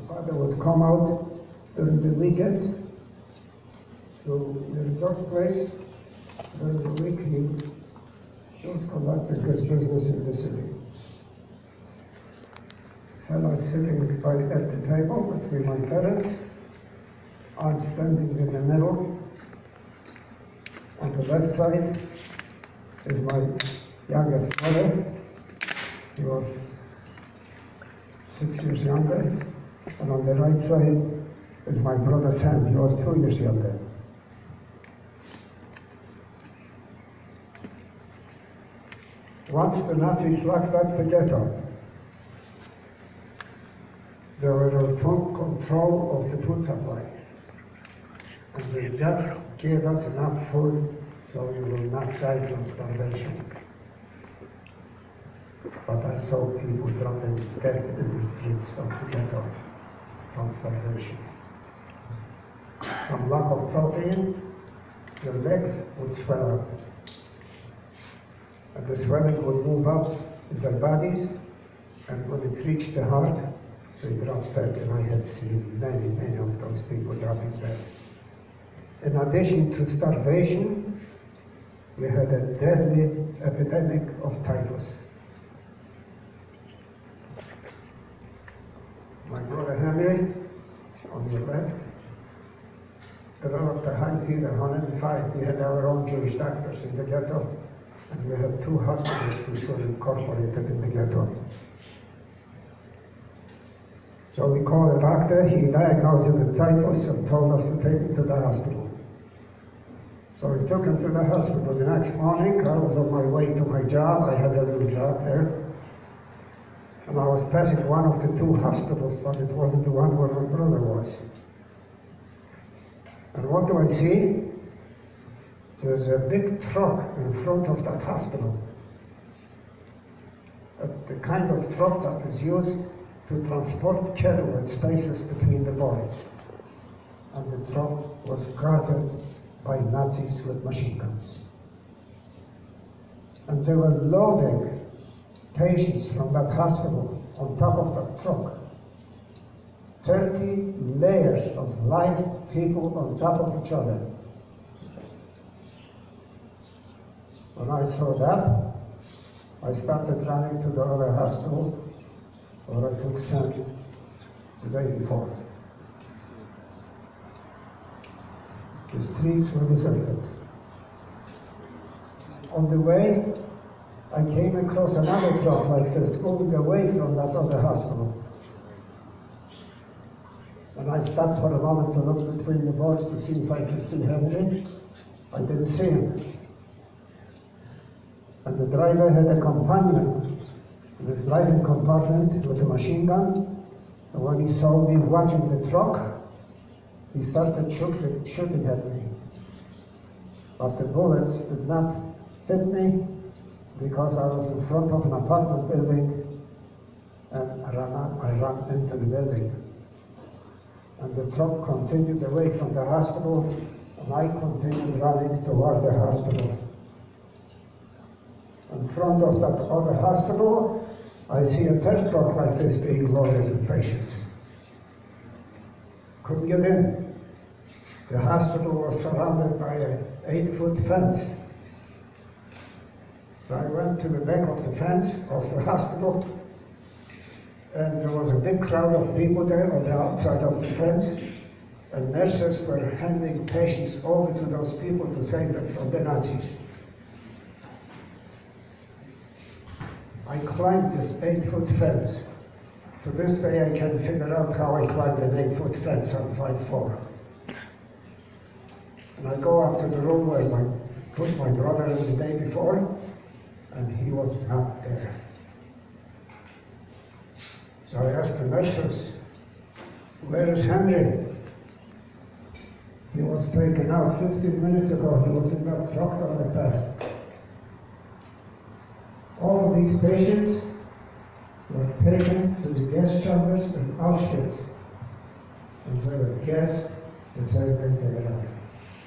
father would come out during the weekend to the resort place. During the week, he was conducting his business in the city. Fellow sitting at the table between my parents. I'm standing in the middle. On the left side is my youngest brother. He was 6 years younger. And on the right side is my brother Sam. He was 2 years younger. Once the Nazis locked up the ghetto, they were in full control of the food supply. And they just gave us enough food so we will not die from starvation. But I saw people dropping dead in the streets of the ghetto from starvation. From lack of protein, their legs would swell up. And the swelling would move up in their bodies, and when it reached the heart, they dropped dead, and I have seen many, many of those people dropping dead. In addition to starvation, we had a deadly epidemic of typhus. My brother Henry, on your left, developed a high fever, 105. We had our own Jewish doctors in the ghetto, and we had 2 hospitals which were incorporated in the ghetto. So we called a doctor, he diagnosed him with typhus and told us to take him to the hospital. So we took him to the hospital. The next morning, I was on my way to my job. I had a little job there. And I was passing one of the 2 hospitals, but it wasn't the one where my brother was. And what do I see? There's a big truck in front of that hospital. The kind of truck that is used to transport cattle in spaces between the boards. And the truck was guarded by Nazis with machine guns. And they were loading patients from that hospital on top of that truck. 30 layers of live people on top of each other. When I saw that, I started running to the other hospital where I took Sam the day before. The streets were deserted. On the way, I came across another truck like this, moving away from that other hospital. And I stopped for a moment to look between the boards to see if I could see Henry. I didn't see him. And the driver had a companion in his driving compartment with a machine gun. And when he saw me watching the truck, he started shooting at me. But the bullets did not hit me because I was in front of an apartment building, and I ran into the building. And the truck continued away from the hospital, and I continued running toward the hospital. In front of that other hospital, I see a third truck like this being loaded with patients. Couldn't get in. The hospital was surrounded by an 8-foot fence. So I went to the back of the fence of the hospital, and there was a big crowd of people there on the outside of the fence, and nurses were handing patients over to those people to save them from the Nazis. I climbed this 8-foot fence. To this day, I can't figure out how I climbed an 8-foot fence. I'm 5'4". And I go up to the room where I put my brother in the day before, and he was not there. So I asked the nurses, "Where is Henry?" He was taken out 15 minutes ago. He was in that truck that I passed. All of these patients were taken to the gas chambers in Auschwitz, and they were gassed the same way they arrived.